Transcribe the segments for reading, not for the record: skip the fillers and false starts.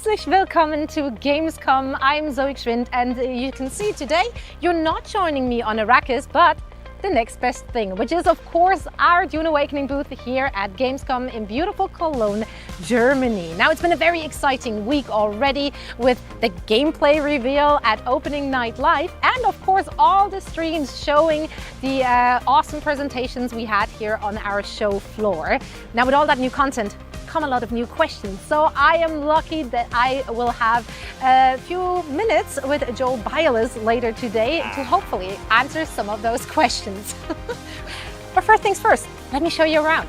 Herzlich willkommen to Gamescom. I'm Soe Gschwind, and you can see today you're not joining me on Arrakis, but the next best thing, which is of course our Dune Awakening booth here at Gamescom in beautiful Cologne, Germany. Now it's been a very exciting week already with the gameplay reveal at opening night live, and of course all the streams showing the awesome presentations we had here on our show floor. Now with all that new content come a lot of new questions, so I am lucky that I will have a few minutes with Joel Bylos later today to hopefully answer some of those questions. But first things first, let me show you around.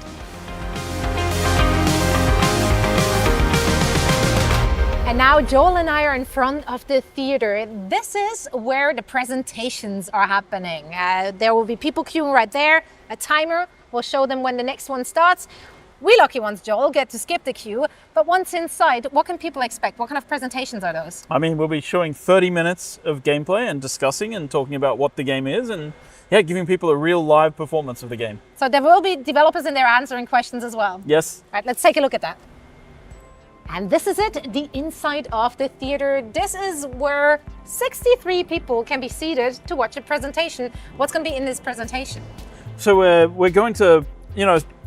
And now Joel and I are in front of the theater. This is where the presentations are happening. There will be people queuing right there. A timer will show them when the next one starts. We lucky ones, Joel, get to skip the queue, but once inside, what can people expect? What kind of presentations are those? I mean, we'll be showing 30 minutes of gameplay and discussing and talking about what the game is and giving people a real live performance of the game. So there will be developers in there answering questions as well? Yes. All right, let's take a look at that. And this is it, the inside of the theater. This is where 63 people can be seated to watch a presentation. What's going to be in this presentation? So we're going to,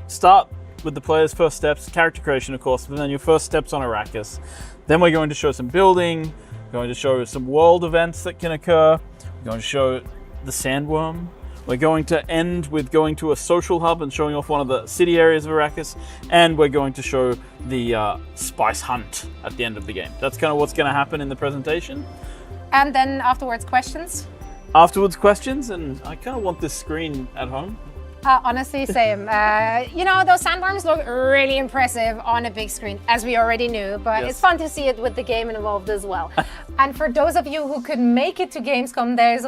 start with the player's first steps, character creation of course, and then your first steps on Arrakis. Then we're going to show some building, we're going to show some world events that can occur, we're going to show the sandworm, we're going to end with going to a social hub and showing off one of the city areas of Arrakis, and we're going to show the spice hunt at the end of the game. That's kind of what's going to happen in the presentation. And then afterwards, questions? Afterwards, questions, and I kind of want this screen at home. Honestly, same. Those sandworms look really impressive on a big screen, as we already knew, but It's fun to see it with the game involved as well. And for those of you who could make it to Gamescom, was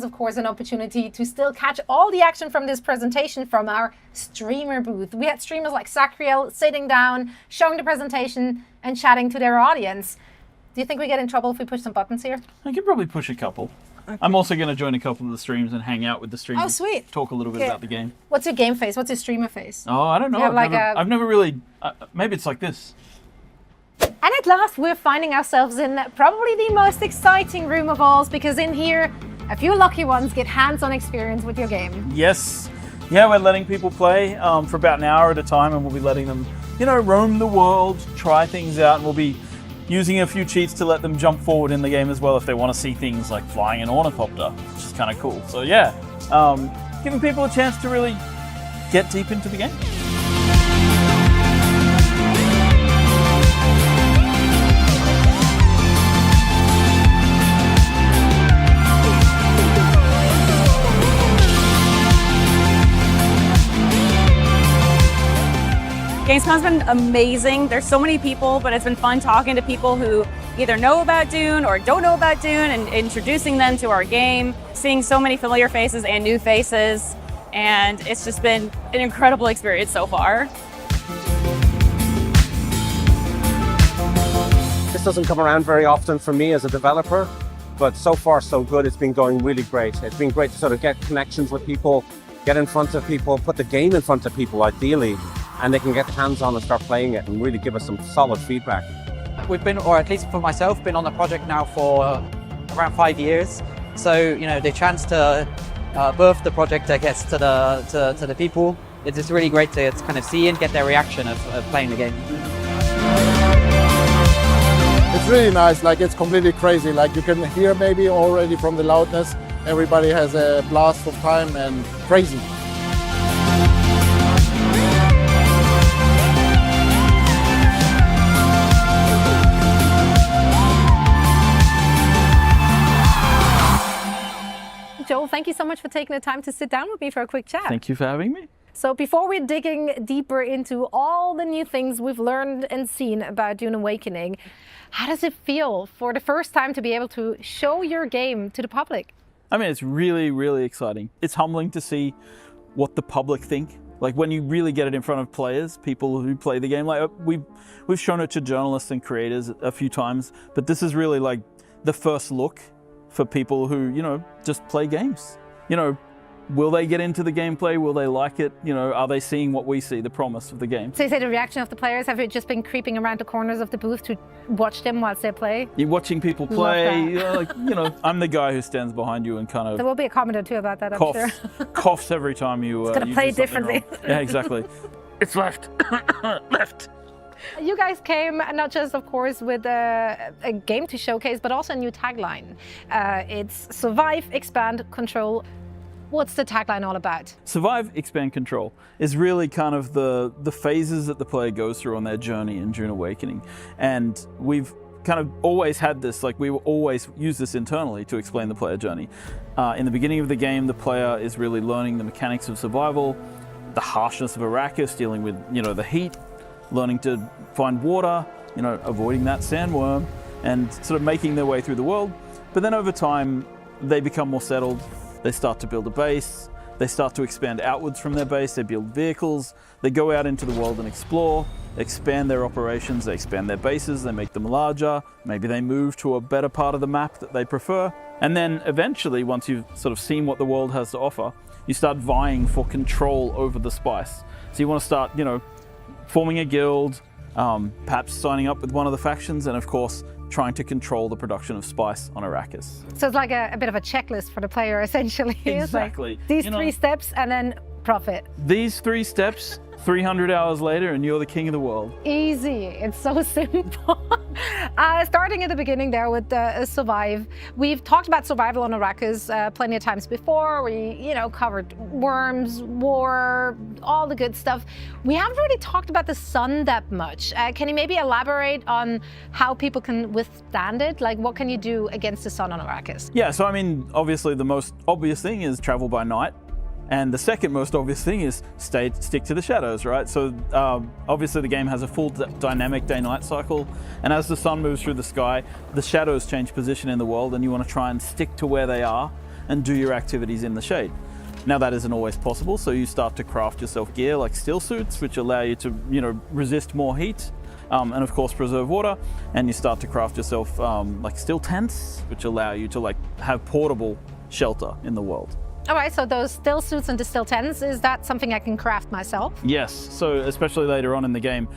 of course, an opportunity to still catch all the action from this presentation from our streamer booth. We had streamers like Sacriel sitting down, showing the presentation and chatting to their audience. Do you think we get in trouble if we push some buttons here? I can probably push a couple. Okay. I'm also going to join a couple of the streams and hang out with the streamers. Oh, sweet. Talk a little bit about the game. What's your game face? What's your streamer face? Oh, I don't know. I've never really... maybe it's like this. And at last, we're finding ourselves in probably the most exciting room of all, because in here, a few lucky ones get hands-on experience with your game. Yes. Yeah, we're letting people play for about an hour at a time, and we'll be letting them, roam the world, try things out, and we'll be using a few cheats to let them jump forward in the game as well if they want to see things like flying an ornithopter, which is kind of cool. So yeah, giving people a chance to really get deep into the game. Gamescom's been amazing. There's so many people, but it's been fun talking to people who either know about Dune or don't know about Dune and introducing them to our game, seeing so many familiar faces and new faces, and it's just been an incredible experience so far. This doesn't come around very often for me as a developer, but so far so good. It's been going really great. It's been great to sort of get connections with people, get in front of people, put the game in front of people ideally, and they can get hands-on and start playing it and really give us some solid feedback. We've been, or at least for myself, been on the project now for around 5 years. So, the chance to birth the project, I guess, to the people, it's just really great to kind of see and get their reaction of playing the game. It's really nice, it's completely crazy. You can hear maybe already from the loudness, everybody has a blast of time and crazy. Joel, thank you so much for taking the time to sit down with me for a quick chat. Thank you for having me. So before we're digging deeper into all the new things we've learned and seen about Dune Awakening, how does it feel for the first time to be able to show your game to the public? I mean, it's really, really exciting. It's humbling to see what the public think. When you really get it in front of players, people who play the game. We've shown it to journalists and creators a few times, but this is really the first look for people who, just play games. will they get into the gameplay? Will they like it? You know, are they seeing what we see, the promise of the game? So you say the reaction of the players, have you just been creeping around the corners of the booth to watch them whilst they play? You're watching people play, Love that. I'm the guy who stands behind you and kind of There will be a comment or two about that, I'm sure. coughs every time you It's gonna you play do something differently. wrong. Yeah, exactly. It's left. Left. You guys came not just, of course, with a game to showcase, but also a new tagline. It's Survive, Expand, Control. What's the tagline all about? Survive, Expand, Control is really kind of the phases that the player goes through on their journey in Dune Awakening. And we've kind of always had this, like we will always use this internally to explain the player journey. In the beginning of the game, the player is really learning the mechanics of survival, the harshness of Arrakis, dealing with, the heat, learning to find water, avoiding that sandworm, and sort of making their way through the world. But then over time, they become more settled. They start to build a base. They start to expand outwards from their base. They build vehicles. They go out into the world and explore, expand their operations. They expand their bases. They make them larger. Maybe they move to a better part of the map that they prefer. And then eventually, once you've sort of seen what the world has to offer, you start vying for control over the spice. So you want to start, forming a guild, perhaps signing up with one of the factions, and of course, trying to control the production of spice on Arrakis. So it's like a bit of a checklist for the player, essentially. Exactly. Like these 3 steps and then profit. These 3 steps, 300 hours later, and you're the king of the world. Easy. It's so simple. Starting at the beginning there with Survive. We've talked about survival on Arrakis plenty of times before. We, covered worms, war, all the good stuff. We haven't really talked about the sun that much. Can you maybe elaborate on how people can withstand it? Like, what can you do against the sun on Arrakis? Yeah, so I mean, obviously the most obvious thing is travel by night. And the second most obvious thing is stick to the shadows, right? So obviously the game has a full dynamic day-night cycle, and as the sun moves through the sky, the shadows change position in the world, and you want to try and stick to where they are and do your activities in the shade. Now that isn't always possible, so you start to craft yourself gear like steel suits, which allow you to, resist more heat, and of course preserve water, and you start to craft yourself like steel tents, which allow you to have portable shelter in the world. All right, so those still suits and the still tents, is that something I can craft myself? Yes, so especially later on in the game,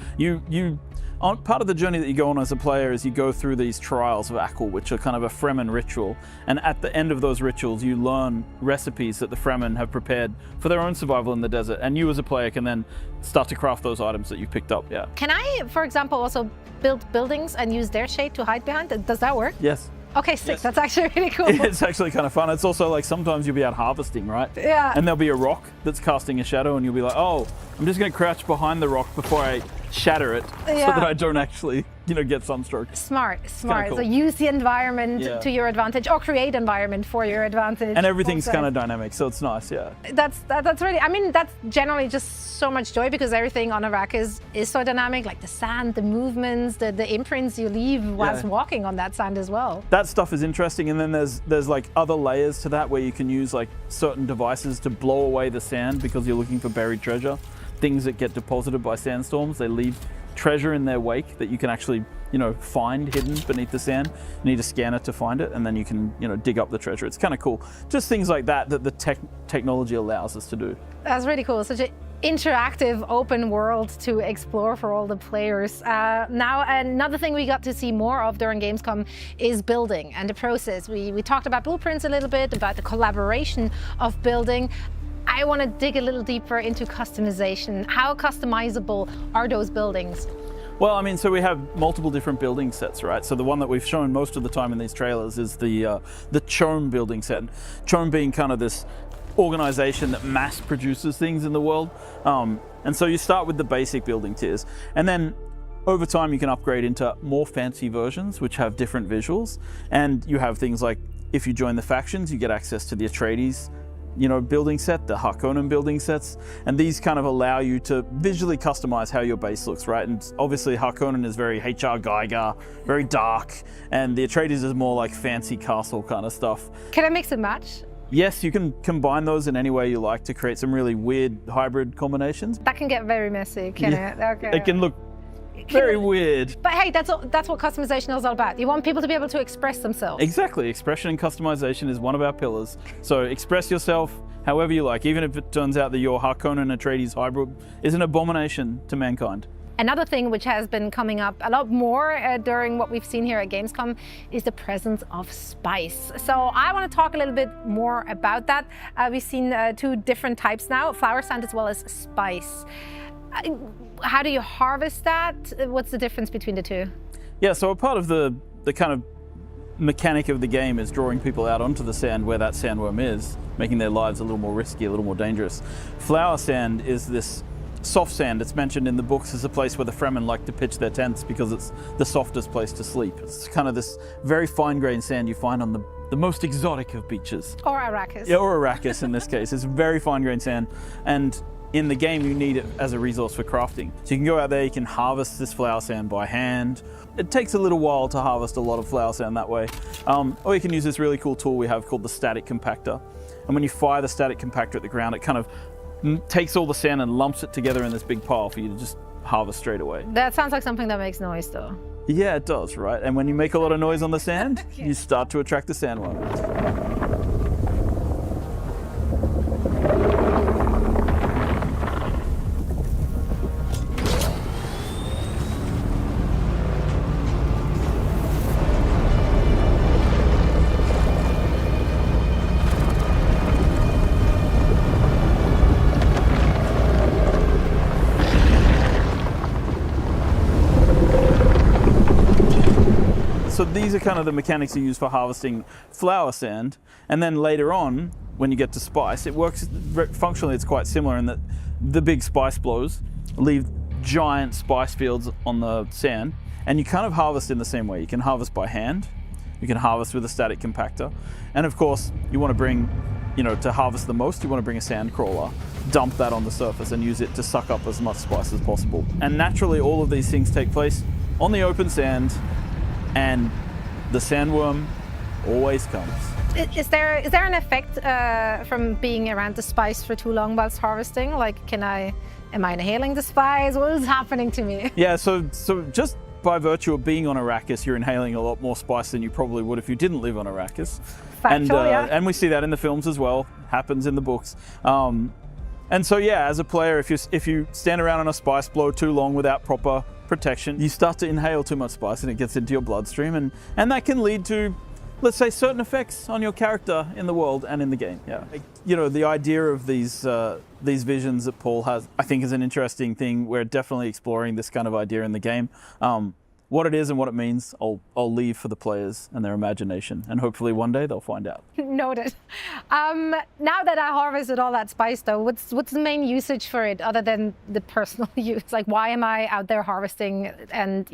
part of the journey that you go on as a player is you go through these trials of Akul, which are kind of a Fremen ritual. And at the end of those rituals, you learn recipes that the Fremen have prepared for their own survival in the desert. And you as a player can then start to craft those items that you picked up, yeah. Can I, for example, also build buildings and use their shade to hide behind? Does that work? Yes. Okay, sick. Yes. That's actually really cool. It's actually kind of fun. It's also like sometimes you'll be out harvesting, right? Yeah. And there'll be a rock that's casting a shadow and you'll be like, oh, I'm just going to crouch behind the rock before I shatter it so that I don't actually, get sunstroke. Smart. Cool. So use the environment to your advantage, or create environment for your advantage. And everything's kind of dynamic, so it's nice, yeah. That's really, I mean, that's generally just so much joy because everything on Arrakis is so dynamic, like the sand, the movements, the imprints you leave whilst walking on that sand as well. That stuff is interesting, and then there's like other layers to that where you can use like certain devices to blow away the sand because you're looking for buried treasure. Things that get deposited by sandstorms, they leave treasure in their wake that you can actually, find hidden beneath the sand. You need a scanner to find it, and then you can, dig up the treasure. It's kind of cool. Just things like that the technology allows us to do. That's really cool. Such an interactive, open world to explore for all the players. Now, another thing we got to see more of during Gamescom is building and the process. We talked about blueprints a little bit, about the collaboration of building. I want to dig a little deeper into customization. How customizable are those buildings? Well, I mean, so we have multiple different building sets, right? So the one that we've shown most of the time in these trailers is the CHOAM building set. CHOAM being kind of this organization that mass produces things in the world. And so you start with the basic building tiers, and then over time you can upgrade into more fancy versions which have different visuals. And you have things like, if you join the factions, you get access to the Atreides building set, the Harkonnen building sets, and these kind of allow you to visually customize how your base looks, right? And obviously Harkonnen is very H.R. Geiger, very dark, and the Atreides is more like fancy castle kind of stuff. Can I mix and match? Yes, you can combine those in any way you like to create some really weird hybrid combinations. That can get very messy, can it? Okay. It can look very weird. But hey, that's what customization is all about. You want people to be able to express themselves. Exactly. Expression and customization is one of our pillars. So express yourself, however you like, even if it turns out that your Harkonnen Atreides hybrid is an abomination to mankind. Another thing which has been coming up a lot more during what we've seen here at Gamescom is the presence of spice. So I want to talk a little bit more about that. We've seen two different types now, flower sand as well as spice. How do you harvest that? What's the difference between the two? Yeah, so a part of the kind of mechanic of the game is drawing people out onto the sand where that sandworm is, making their lives a little more risky, a little more dangerous. Flower sand is this soft sand. It's mentioned in the books as a place where the Fremen like to pitch their tents because it's the softest place to sleep. It's kind of this very fine-grained sand you find on the most exotic of beaches. Or Arrakis. Yeah, or Arrakis in this case. It's very fine-grained sand, and in the game you need it as a resource for crafting. So you can go out there, you can harvest this flower sand by hand. It takes a little while to harvest a lot of flower sand that way. Or you can use this really cool tool we have called the static compactor. And when you fire the static compactor at the ground, it kind of takes all the sand and lumps it together in this big pile for you to just harvest straight away. That sounds like something that makes noise though. Yeah, it does, right? And when you make a lot of noise on the sand, you start to attract the sandworm. So these are kind of the mechanics you use for harvesting flower sand. And then later on, when you get to spice, it works functionally, it's quite similar in that the big spice blows leave giant spice fields on the sand, and you kind of harvest in the same way. You can harvest by hand, you can harvest with a static compactor, and of course, you want to bring, to harvest the most, you want to bring a sand crawler, dump that on the surface and use it to suck up as much spice as possible. And naturally, all of these things take place on the open sand, and the sandworm always comes. Is there an effect from being around the spice for too long whilst harvesting? Like, am I inhaling the spice? What is happening to me? Yeah, so just by virtue of being on Arrakis, you're inhaling a lot more spice than you probably would if you didn't live on Arrakis. Factual, yeah. And we see that in the films as well. Happens in the books. And so yeah, as a player, if you stand around on a spice blow too long without proper protection, you start to inhale too much spice and it gets into your bloodstream, and that can lead to, let's say, certain effects on your character in the world and in the game. Yeah, the idea of these visions that Paul has, I think, is an interesting thing. We're definitely exploring this kind of idea in the game. What it is and what it means, I'll leave for the players and their imagination, and hopefully one day they'll find out. Noted. Now that I harvested all that spice though, what's the main usage for it other than the personal use? Like, why am I out there harvesting and,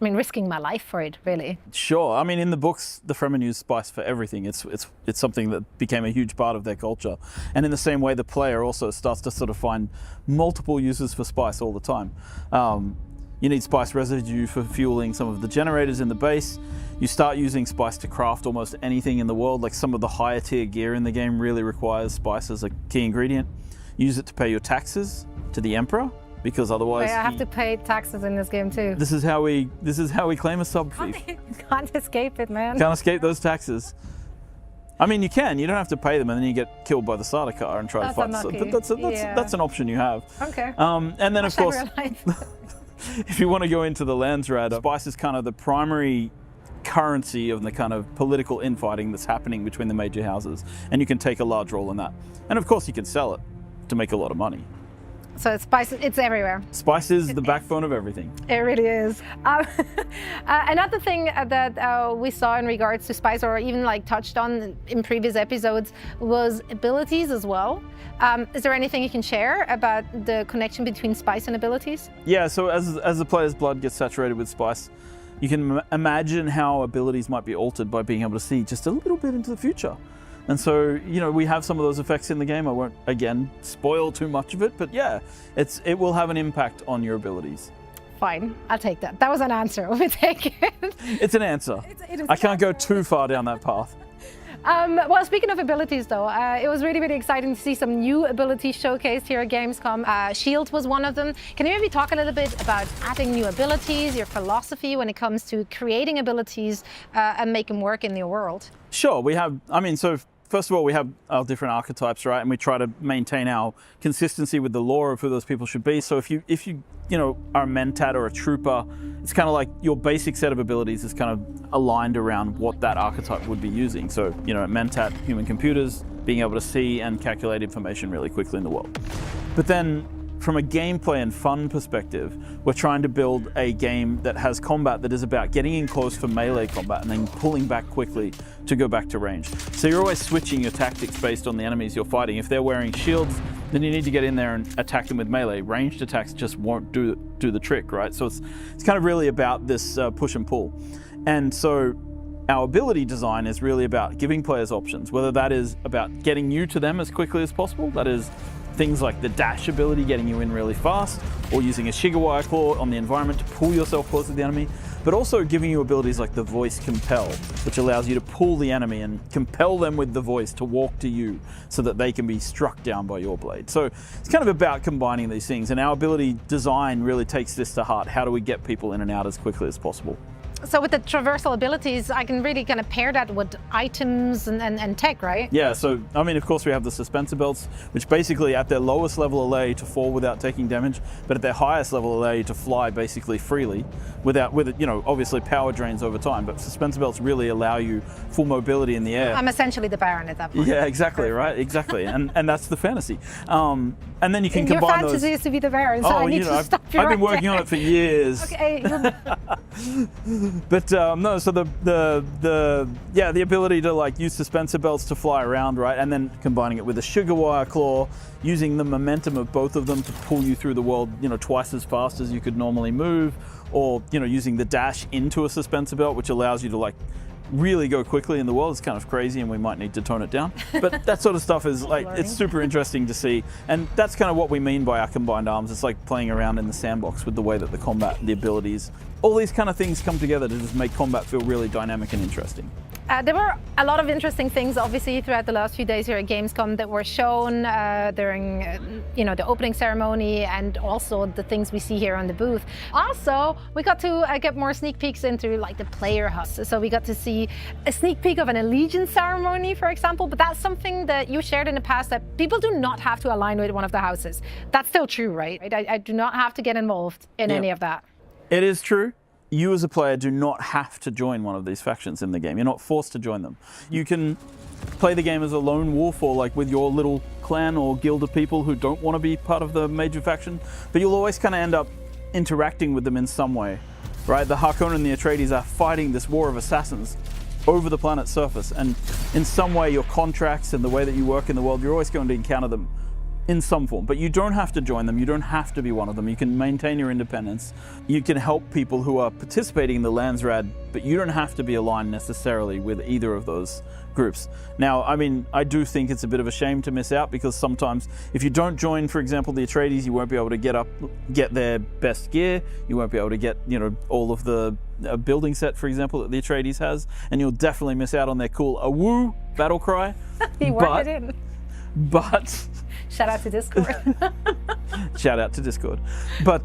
risking my life for it, really? Sure. I mean, in the books, the Fremen use spice for everything. It's something that became a huge part of their culture. And in the same way, the player also starts to sort of find multiple uses for spice all the time. You need spice residue for fueling some of the generators in the base. You start using spice to craft almost anything in the world, like some of the higher tier gear in the game really requires spice as a key ingredient. Use it to pay your taxes to the Emperor, because otherwise... Wait, I have to pay taxes in this game too. This is how we claim a sub thief. Can't escape it, man. Can't escape those taxes. I mean, you can. You don't have to pay them, and then you get killed by the Sardaukar and try to fight. So that's an option you have. Okay. And then, of course, if you want to go into the Landsrad, spice is kind of the primary currency of the kind of political infighting that's happening between the major houses, and you can take a large role in that. And of course, you can sell it to make a lot of money. So spice, it's everywhere. Spice is the backbone of everything. It really is. Another thing that we saw in regards to spice, or even like touched on in previous episodes, was abilities as well. Is there anything you can share about the connection between spice and abilities? Yeah, so as the player's blood gets saturated with spice, you can imagine how abilities might be altered by being able to see just a little bit into the future. And so, we have some of those effects in the game. I won't, again, spoil too much of it, but yeah, it will have an impact on your abilities. Fine, I'll take that. That was an answer. We'll take it. It's an answer. I can't go too far down that path. Well, speaking of abilities though, it was really, really exciting to see some new abilities showcased here at Gamescom. Shield was one of them. Can you maybe talk a little bit about adding new abilities, your philosophy when it comes to creating abilities and make them work in your world? Sure, we have, so first of all, we have our different archetypes, right? And we try to maintain our consistency with the lore of who those people should be. So if you are a mentat or a trooper, it's kind of like your basic set of abilities is kind of aligned around what that archetype would be using. So, mentat, human computers, being able to see and calculate information really quickly in the world. But then from a gameplay and fun perspective, we're trying to build a game that has combat that is about getting in close for melee combat and then pulling back quickly to go back to range. So you're always switching your tactics based on the enemies you're fighting. If they're wearing shields, then you need to get in there and attack them with melee. Ranged attacks just won't do the trick, right? So it's kind of really about this push and pull. And so our ability design is really about giving players options, whether that is about getting you to them as quickly as possible, that is things like the dash ability, getting you in really fast, or using a Shigawire claw on the environment to pull yourself closer to the enemy, but also giving you abilities like the voice compel, which allows you to pull the enemy and compel them with the voice to walk to you so that they can be struck down by your blade. So it's kind of about combining these things, and our ability design really takes this to heart. How do we get people in and out as quickly as possible? So with the traversal abilities, I can really kind of pair that with items and tech, right? Yeah, so, of course we have the suspensor belts, which basically at their lowest level allow you to fall without taking damage, but at their highest level allow you to fly basically freely with obviously power drains over time, but suspensor belts really allow you full mobility in the air. I'm essentially the Baron at that point. Yeah, exactly, right? Exactly, and that's the fantasy. And then you can combine those. Your fantasy is to be the Baron, so I need to stop you I've been working on it for years. Okay. But no, so the ability to use suspensor belts to fly around, right, and then combining it with a Shigawire claw, using the momentum of both of them to pull you through the world, twice as fast as you could normally move, or using the dash into a suspensor belt, which allows you to really go quickly in the world. It's kind of crazy, and we might need to tone it down. But that sort of stuff is it's super interesting to see, and that's kind of what we mean by our combined arms. It's like playing around in the sandbox with the way that the combat, the abilities, all these kind of things come together to just make combat feel really dynamic and interesting. There were a lot of interesting things, obviously, throughout the last few days here at Gamescom that were shown during, the opening ceremony, and also the things we see here on the booth. Also, we got to get more sneak peeks into the player hubs. So we got to see a sneak peek of an allegiance ceremony, for example. But that's something that you shared in the past, that people do not have to align with one of the houses. That's still true, right? I do not have to get involved in any of that. It is true. You as a player do not have to join one of these factions in the game. You're not forced to join them. You can play the game as a lone wolf, or with your little clan or guild of people who don't want to be part of the major faction, but you'll always kind of end up interacting with them in some way, right? The Harkonnen and the Atreides are fighting this war of assassins over the planet's surface, and in some way your contracts and the way that you work in the world, you're always going to encounter them in some form, but you don't have to join them. You don't have to be one of them. You can maintain your independence. You can help people who are participating in the Landsrad, but you don't have to be aligned necessarily with either of those groups. Now, I do think it's a bit of a shame to miss out, because sometimes if you don't join, for example, the Atreides, you won't be able to get their best gear. You won't be able to get, all of the building set, for example, that the Atreides has, and you'll definitely miss out on their cool "awoo" battle cry. He worked it in. But shout out to Discord. Shout out to Discord. But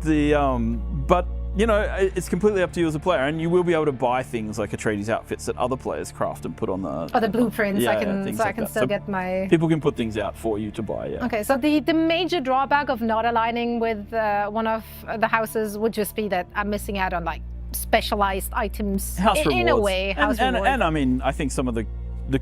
it's completely up to you as a player, and you will be able to buy things like Atreides outfits that other players craft and put on the blueprints. Yeah, I can still get my. People can put things out for you to buy. Yeah. Okay, so the major drawback of not aligning with one of the houses would just be that I'm missing out on specialized items. House rewards. In a way, house rewards. And I think some of the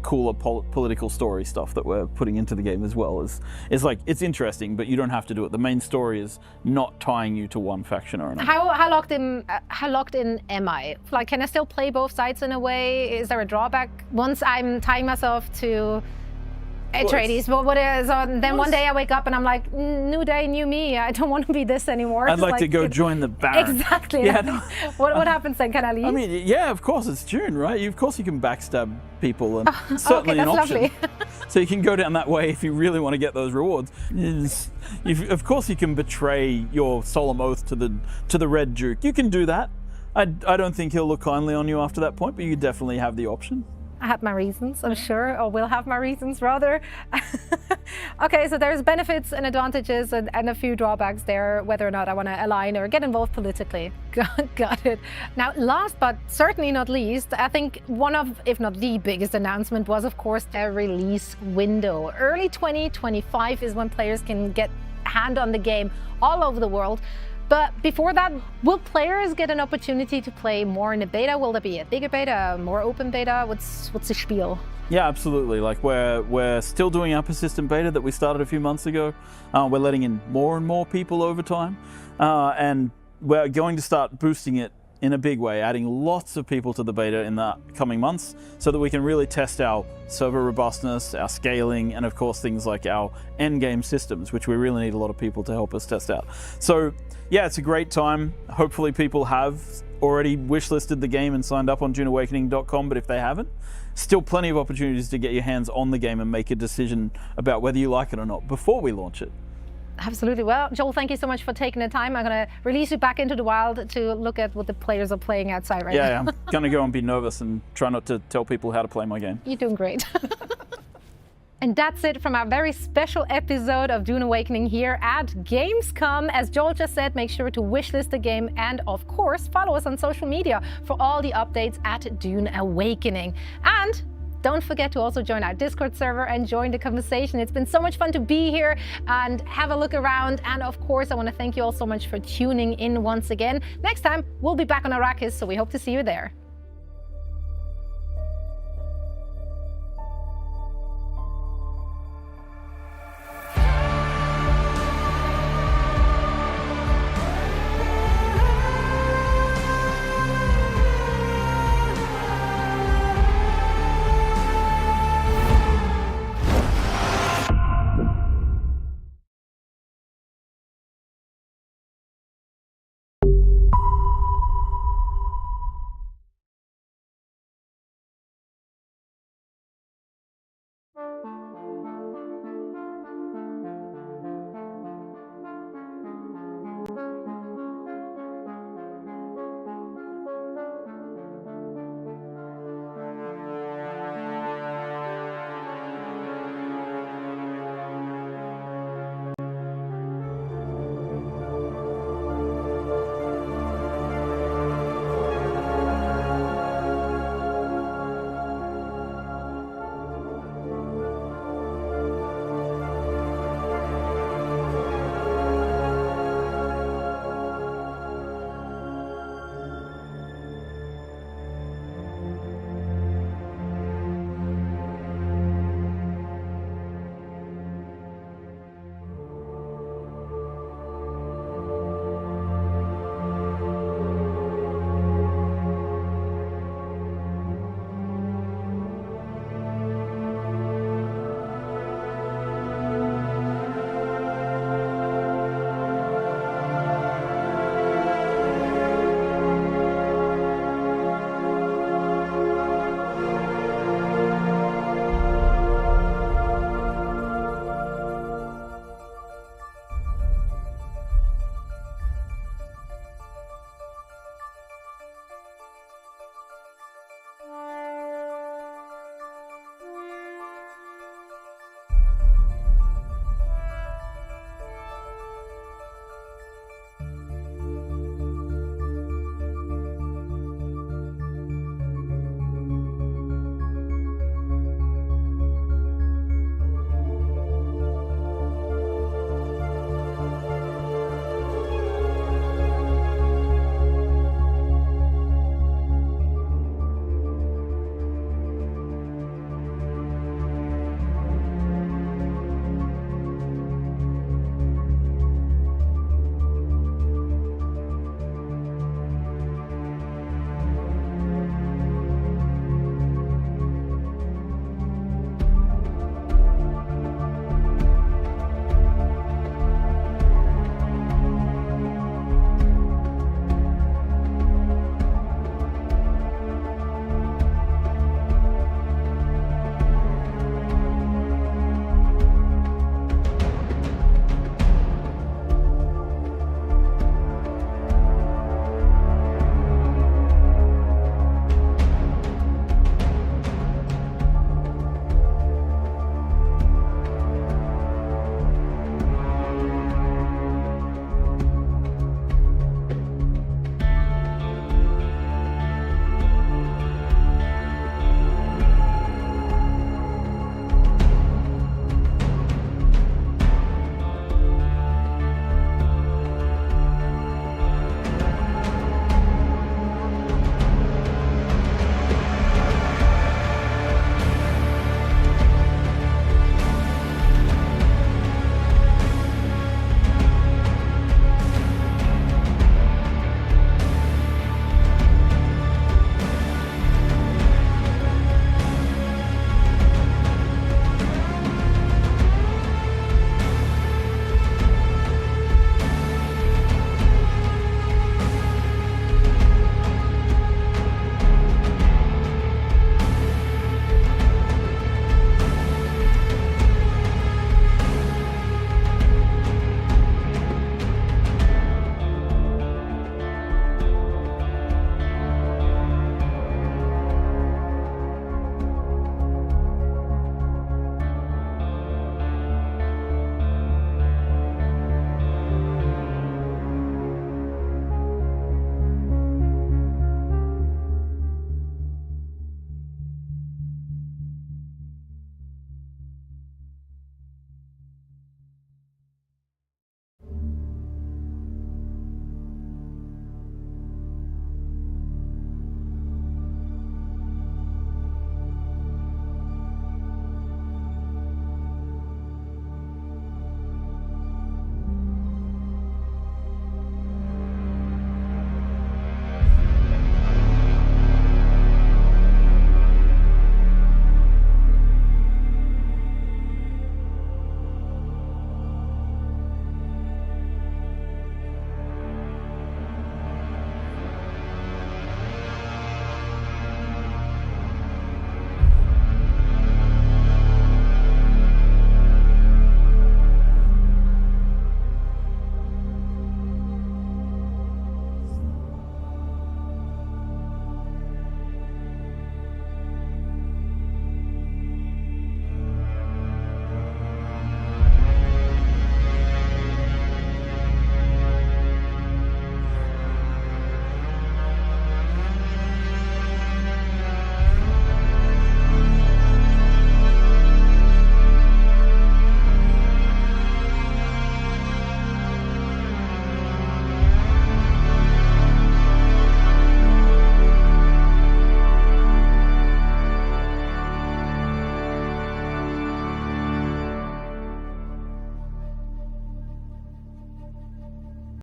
cooler political story stuff that we're putting into the game as well is it's interesting, but you don't have to do it. The main story is not tying you to one faction or another. How locked in am I? Can I still play both sides in a way? Is there a drawback once I'm tying myself to Atreides? Then one day I wake up and I'm like, new day, new me. I don't want to be this anymore. I'd like to go join the Baron. Exactly. Yeah, no. What happens then? Can I leave? Yeah, of course, it's Dune, right? Of course you can backstab people, and it's certainly an option. Lovely. So you can go down that way if you really want to get those rewards. Of course you can betray your solemn oath to the Red Duke. You can do that. I don't think he'll look kindly on you after that point, but you definitely have the option. I had my reasons, I'm sure, or will have my reasons rather. Okay, so there's benefits and advantages and a few drawbacks there, whether or not I want to align or get involved politically. Got it. Now, last but certainly not least, I think one of, if not the biggest announcement was, of course, a release window. Early 2025 is when players can get a hand on the game all over the world. But before that, will players get an opportunity to play more in the beta? Will there be a bigger beta, more open beta? What's the spiel? Yeah, absolutely. Like we're still doing our persistent beta that we started a few months ago. We're letting in more and more people over time, and we're going to start boosting it in a big way, adding lots of people to the beta in the coming months so that we can really test our server robustness, our scaling, and of course things like our endgame systems, which we really need a lot of people to help us test out. So yeah, it's a great time. Hopefully people have already wishlisted the game and signed up on duneawakening.com, but if they haven't, still plenty of opportunities to get your hands on the game and make a decision about whether you like it or not before we launch it. Absolutely. Well, Joel, thank you so much for taking the time. I'm going to release you back into the wild to look at what the players are playing outside right now. Yeah, I'm going to go and be nervous and try not to tell people how to play my game. You're doing great. And that's it from our very special episode of Dune Awakening here at Gamescom. As Joel just said, make sure to wishlist the game and, of course, follow us on social media for all the updates at Dune Awakening. And don't forget to also join our Discord server and join the conversation. It's been so much fun to be here and have a look around. And of course, I want to thank you all so much for tuning in once again. Next time, we'll be back on Arrakis, so we hope to see you there.